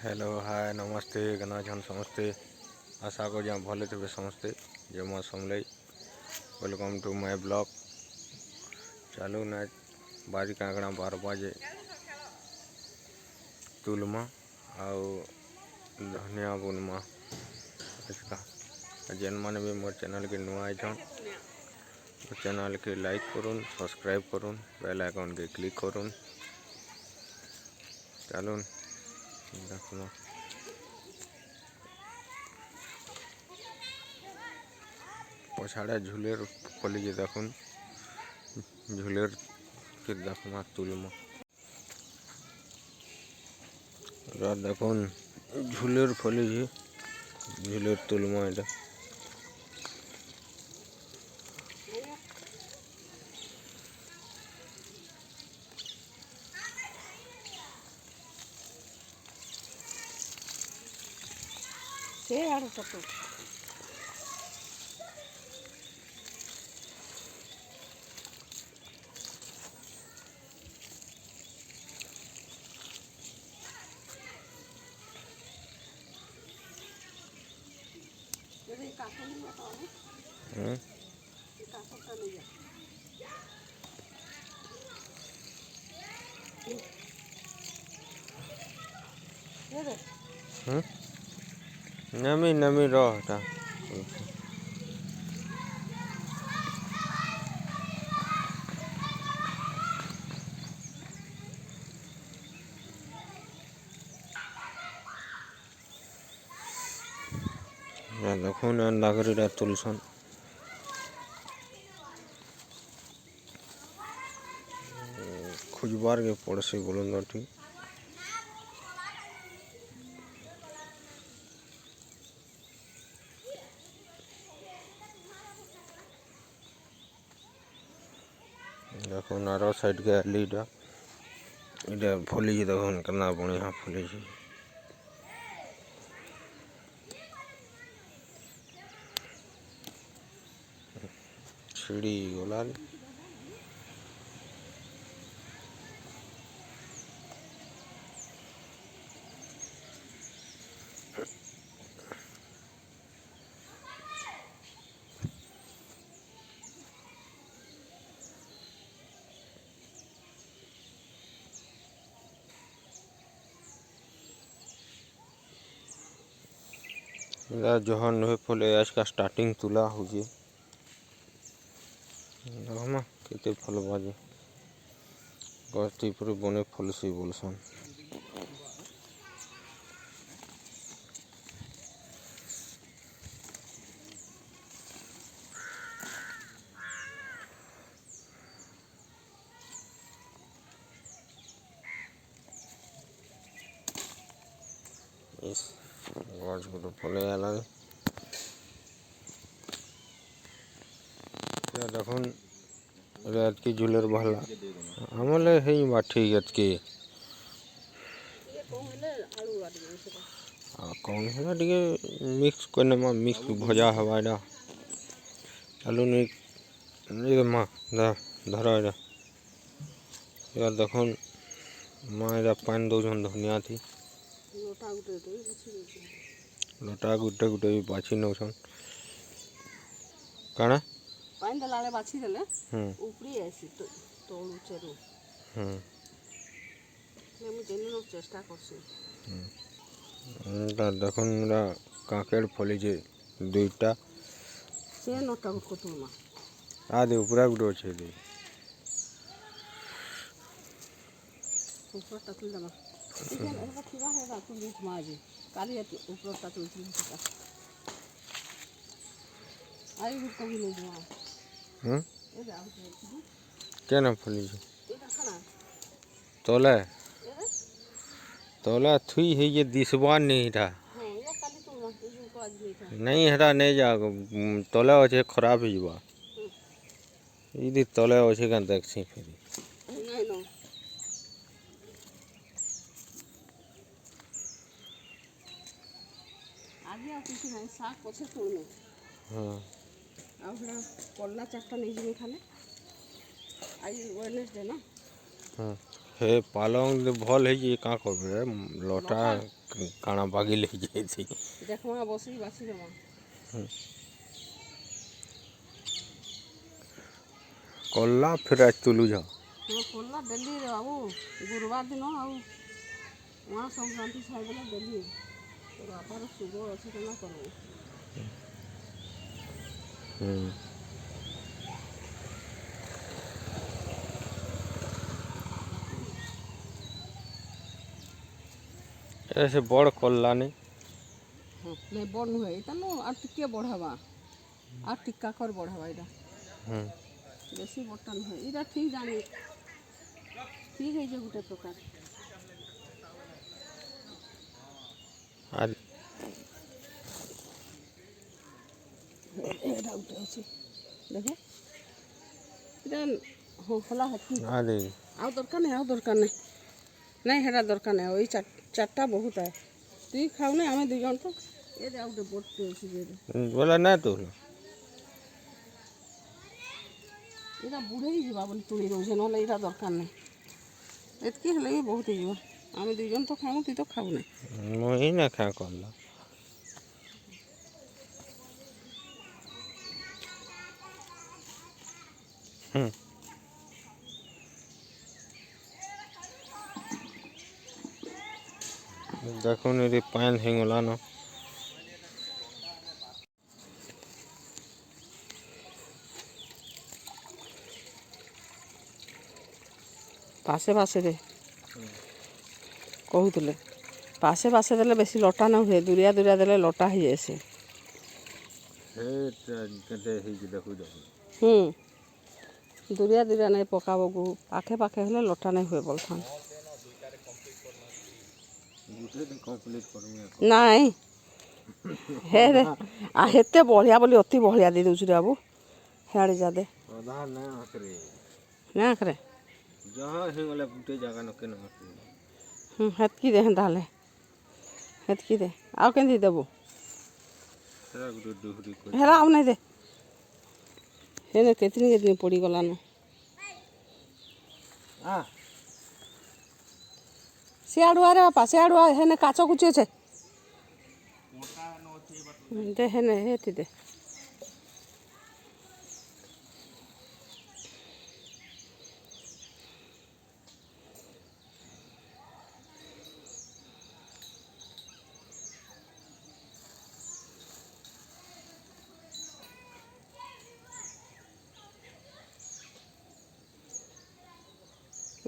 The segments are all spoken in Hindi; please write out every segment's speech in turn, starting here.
हेलो हाय नमस्ते गना छन समस्ते आशा को जहाँ भले थे समस्ते जय माँ Samalei welcome to my blog. चालू ना बारी कांकड़ा 12 बजे तुलमा आउ धनिया बुनमा इसका जेन मैंने भी मोर चैनल के नुआ आइछन चैनल के लाइक करुन सब्सक्राइब करुन बेल आइकन के क्लिक करुन। चलुन देखना पछाड़े झुलेर फलिजे देखुन झुलेर के देखना तुलमा देखुन झुलेर फलिजे झुलेर तुलमा এটা से आड़ सतो ये कासो नहीं बताओ हम्म ये कासो का नहीं है ये दे नमी नमी रहता দেখুন নাগরিরা তুলসন খুঁজবার গে পড়ছে বলুন ঠিক দেখুন আরো সাইড কে লিডা এটা ফলিছে দেখুন কেনা বড়িয়া ফলিছে সিঁড়ি গোলাল जहन हुए फले आज का स्टार्टिंग तुला होजे देखमा केते फल बाजे गस्ती पूरे बने फलसी बोलसन इस गछगुलो फले आला দেখুন আজকে ঝুলের ভালা আমলে হেই বা ঠিক আজকে ये कहले आलू आड़ में से कौन है टिके मिक्स करने में मिक्स भजा हवा एटा आलू नहीं माँ धरा एटा यार देखुन माँ एटा पानी दौन धनिया थी लोटा गुटे तो बची गई लटा गुटे गुटे भी बाछी नौसन काना पानी दलाले बाछी देले ऊपरी ऐसी तो तोड़ू चेरू मैं जेने नो चेष्टा करছি দেখুন এরা কাকের ফলিছে দুইটা से नोटा को तुलमा আদে উপরা গুলো আছে দে ऊपर ता तुल दमा इधर एका खिवा है बा तुल बीच माजे काली ऊपर ता तुल तुल का आई भी कभी नहीं जुआ ये जा কেন ফলিছে ये खाना তোলে ये তোলা থুই হয়ে যে দিশবা নেই এটা हां ये काली तुलमा ये को आज नहीं था नहीं हेटा नहीं जा तले अच्छे खराब हो जावा यदि तले अच्छे क्या देखसी फिर नहीं नो आगे आ कुछ नहीं साग पछे तुलने हाँ अब ना कोल्ला चाटा नहीं जी खाने आज वेडनेसडे ना हाँ हे पालंग भल है ये का करबे लटा काଣା बागी ले जाई थी देखमा बसी बासी देमा कल्ला फिर आज तुलू जा हाँ कोल्ला डेली रे बाबू गुरुवार दिन आउ वहाँ संक्रांति छाड़देले डेली तो बापार सुगर अच्छे केना करबो ऐसे बड़ कल्ला नहीं हाँ नहीं बड़ नुहे इटा नो आ टिके बढ़ावा आ टिक्का कर बढ़ावा इटा बेसी बड़टा नुहे इटा ठीक जानी ठीक है जे गुटे प्रकार आज एटा उठे अछि देखो इटा हो होला हकी अरे आउ दरकार नहीं नहीं हेरा दरकार नहीं ओई चारटा बहुत है तुई खाऊ नहीं आमे दुई जन तो ये दे आउटे बोटते अछि जे बोला ना तो एटा बुढ़े ही जीवा बोली तुली रोजे न इटा दरकार नहीं एतकी हेले भी बहुत ही जीवा आमे दुई जन तो खाऊ तुई तो खाऊ नहीं मुई ना खा कल्ला देखो नहीं पान हिंगला ना पासे पासे दे कहूले पासे पासे देले बेसी लटा न हुए दूरिया दूरिया देले लटा ही जैसे दूरिया दूरिया नहीं पकाबो गु पाखे पाखे हेले लटा नहीं हुए बोलथान नहीं हे रे आ हेते बढ़िया बोली अति बढ़िया दे दउछ रे बाबू हेआड़े जा दे ना करे जहाँ हिंगला गुटे जगह न केन हेतकी दे ताले हेतकी दे आउ केंदी देबो हेरा आउ नहीं दे हेने केतनी केतनी पड़ी गला न सियाड़ुआ रे बापा सियाड़ुआ हेने काच कुची अच्छे दे हेने हेती दे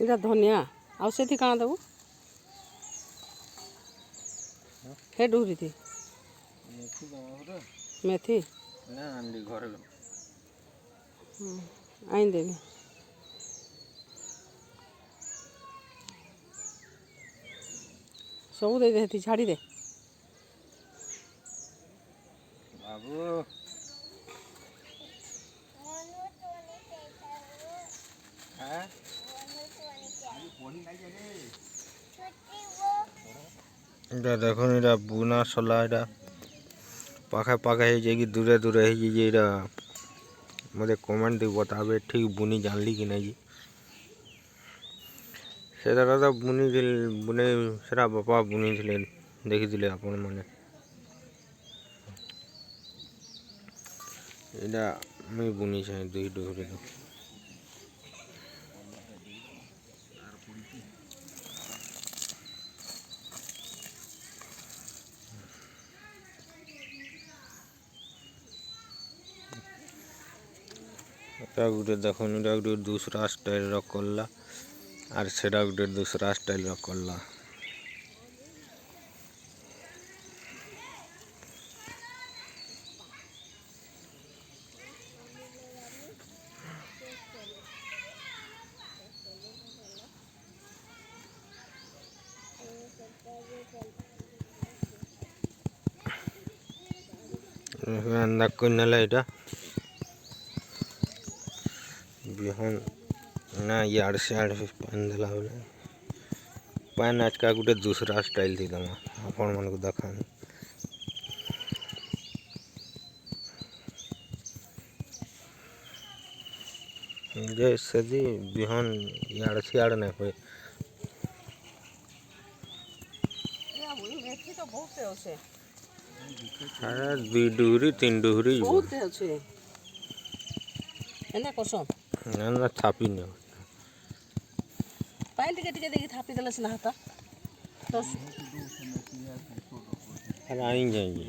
इटा धनिया आउ से काଣା देबू हे डूरी थी मेथी ना अंडी घर आइन देवी सब दे दे छाड़ी दे बाबू এটা দেখুন এটা বুনা সলা এটা পাখা পাখা হয়ে যায় কি দূরে দূরে হয়ে যায় এটা মধ্যে কমেন্ট দিয়ে বতাবে ঠিক বুনি জানলি কি নাই সেটা তো বুনি বুনে সেটা বাপা বুনিଥିଲେ ଦେଖିଥିଲେ ଆପଣମାନେ এটা আমি বুনিছে দুই ডোরে এটা গোটে দেখুন এটা গোটে दूसरा स्टाइल कला আর সেটা গোটে दूसरा स्टाइल कला अंदा कोई नला এটা बिहान ना यार से आड़ पान दिला बोले पान आज का गोटे दूसरा स्टाइल थी तमा आपण मन को देखान जैसे दी बिहान यार से आड़ नहीं हुए ଏଠି ତ ବହୁତ ଅଛି अरे 2 डुहरी 3 डुहरी ବହୁତ ଅଛି ଏନା କଷ ना थापी न ପାଣି ଟିକେ ଟିକେ ଦେଇକି ଥାପି ଦେଲେ ସିନା ହାତ ତ अरे आई जाएंगे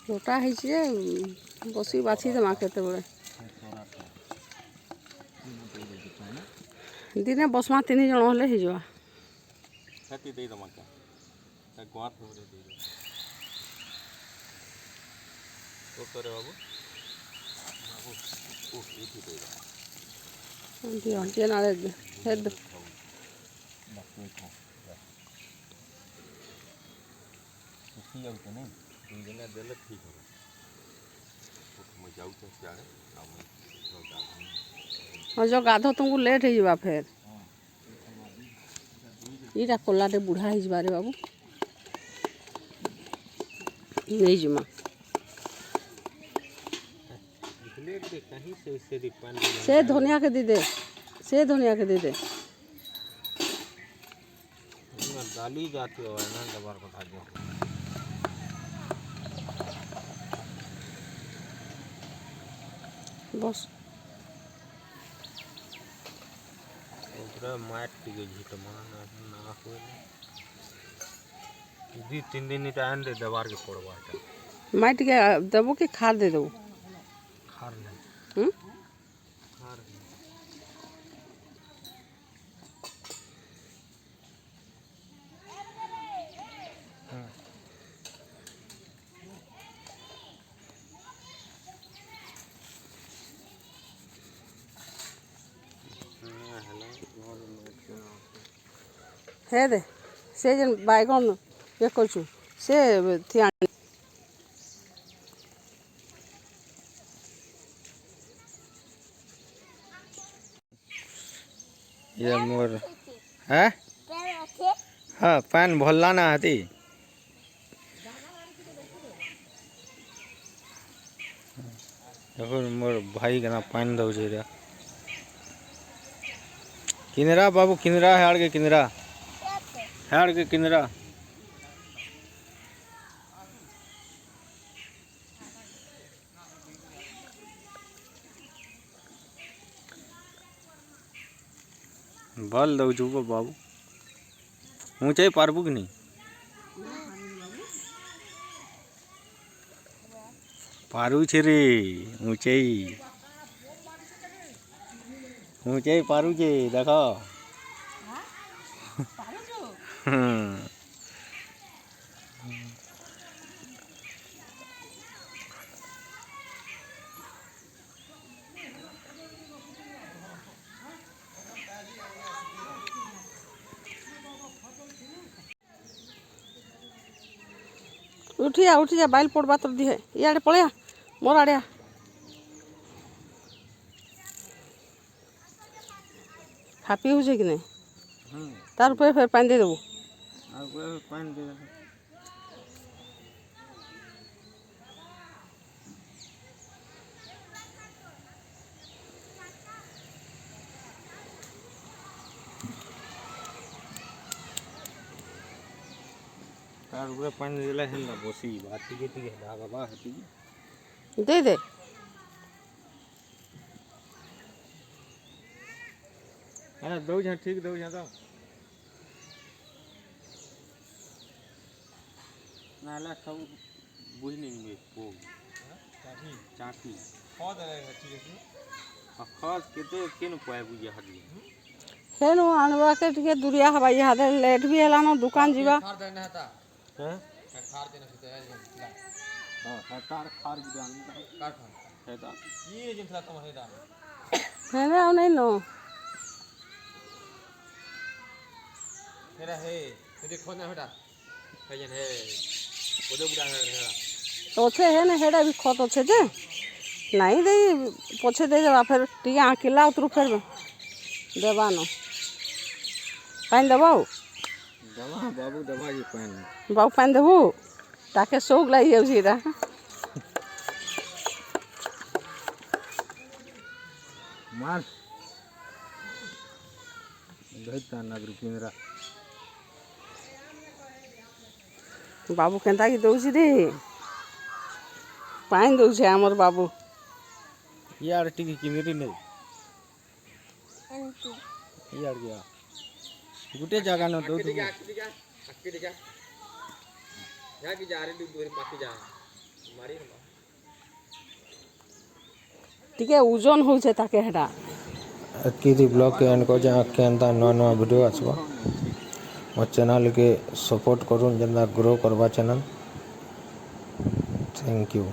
ଲୋଟା ହେଇଛି ଯେ ବସିକି ବାଛି ଦେମା କେତେବେଳେ ଦିନେ ବସମା 3 ଜଣ ହେଲେ ହେଇଯିବା छाती दे दमा का गुआत हो रे दे तो करे बाबू बाबू ओ इठी दे दियो जे नाले हेड उसी जाऊ तो नहीं तुम जने देले ठीक हो मैं जाऊ तो सियाड़े और जो गाधो तुमको लेट हो जावा फिर इटा कोलाटे बुढ़ा हो जावा रे बाबू नहीं जमा से धनिया के दे से धनिया के दे डाली जाती हो ना दबार को खा बस पूरा माट टिके झीट माना ना होए 2-3 दिन इटा आन दे दबार के पड़वा इटा माटी के देबो कि खाद दे देबो खार नहीं खार हे दे से जन बाइगन ये करछु से थिया ये मोर हैं हाँ पान भल्ला ना हती देखो मोर भाई के ना पान दो जे रे किनरा बाबू किनरा हाड़ के किनरा हाड़ के किनरा बल दो जुबो बाबू ऊंचाई पारबू कि नहीं पारू छे रे ऊंचाई ऊंचाई पारू छे देखो उठी जा बाइल पड़वा तो दिहे इे पलैया मोर आड़िया हापी हो कि नहीं तार ऊपर फिर पानी दे देबो पानी दे तार ऊपर पानी देला है ना बसी बाती के ठीक है धागा बा हती दे दे अरे दो जा ठीक दो जा तो नाला सब बुझ नहीं में को चाटी चाटी खाद है ठीक है खाद केते केन पाए बुझे हडी हेनु आणवा के टिके दुरिया हवा इहादे लेट भी हेला न दुकान जीवा खार देना था हैं खार देना से हां तार खार भी जान कार खार है ता ये जिन था तुम है दा है ना नहीं नो मेरा है देखो ना हटा है जन है ओदे बुडा है ओछे है ना हेडा भी खत ओछे जे नहीं दे पछे दे देबा फिर टिके आकिला उतरु फिर देबा न पानी दबाओ दवा बाबू दवा ये पानी बाबू पानी देबू ताके शौक लगी जाउछी रा मान गईता नागरू पिंजरा बाबू केंता कि दौची रे पानी दौचे आमर बाबू यार टिकी किमिरी नहीं यार गया गुटे जगह न दो टिके ओजन होउछे ताके हेडा किसी ब्लॉग के एंड को जहाँ के अंदर नवा नवा वीडियो आसबा मोर चैनल के सपोर्ट करूँ जेना ग्रो करवा चैनल थैंक यू।